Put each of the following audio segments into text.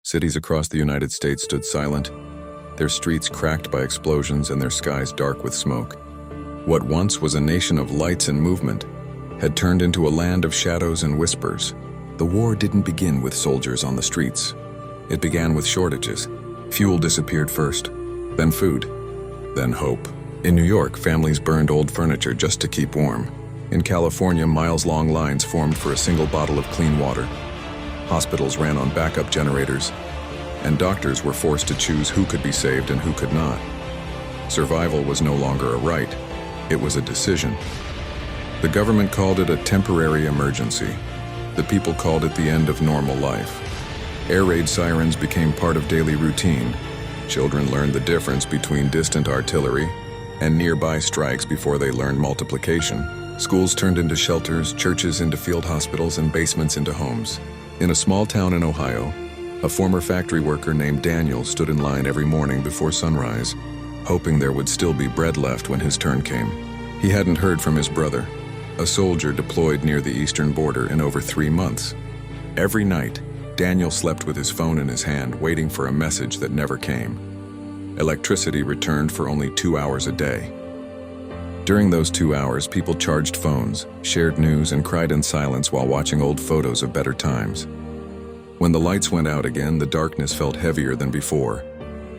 Cities across the United States stood silent, their streets cracked by explosions and their skies dark with smoke. What once was a nation of lights and movement had turned into a land of shadows and whispers. The war didn't begin with soldiers on the streets. It began with shortages. Fuel disappeared first, then food, then hope. In New York, families burned old furniture just to keep warm. In California, miles-long lines formed for a single bottle of clean water. Hospitals ran on backup generators, and doctors were forced to choose who could be saved and who could not. Survival was no longer a right, it was a decision. The government called it a temporary emergency. The people called it the end of normal life. Air raid sirens became part of daily routine. Children learned the difference between distant artillery and nearby strikes before they learned multiplication. Schools turned into shelters, churches into field hospitals, and basements into homes. In a small town in Ohio, a former factory worker named Daniel stood in line every morning before sunrise, hoping there would still be bread left when his turn came. He hadn't heard from his brother, a soldier deployed near the eastern border, in over 3 months. Every night, Daniel slept with his phone in his hand, waiting for a message that never came. Electricity returned for only 2 hours a day. During those 2 hours, people charged phones, shared news, and cried in silence while watching old photos of better times. When the lights went out again, the darkness felt heavier than before.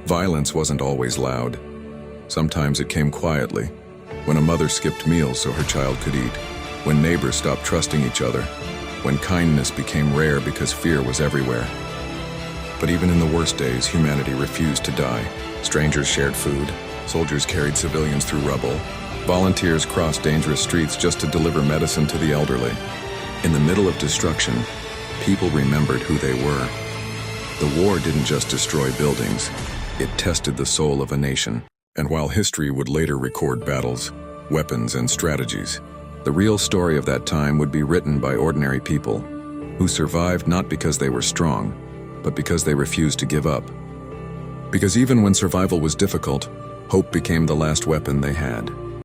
Violence wasn't always loud. Sometimes it came quietly, when a mother skipped meals so her child could eat, when neighbors stopped trusting each other, when kindness became rare because fear was everywhere. But even in the worst days, humanity refused to die. Strangers shared food, soldiers carried civilians through rubble, volunteers crossed dangerous streets just to deliver medicine to the elderly. In the middle of destruction, people remembered who they were. The war didn't just destroy buildings, it tested the soul of a nation. And while history would later record battles, weapons, and strategies, the real story of that time would be written by ordinary people who survived not because they were strong, but because they refused to give up. Because even when survival was difficult, hope became the last weapon they had.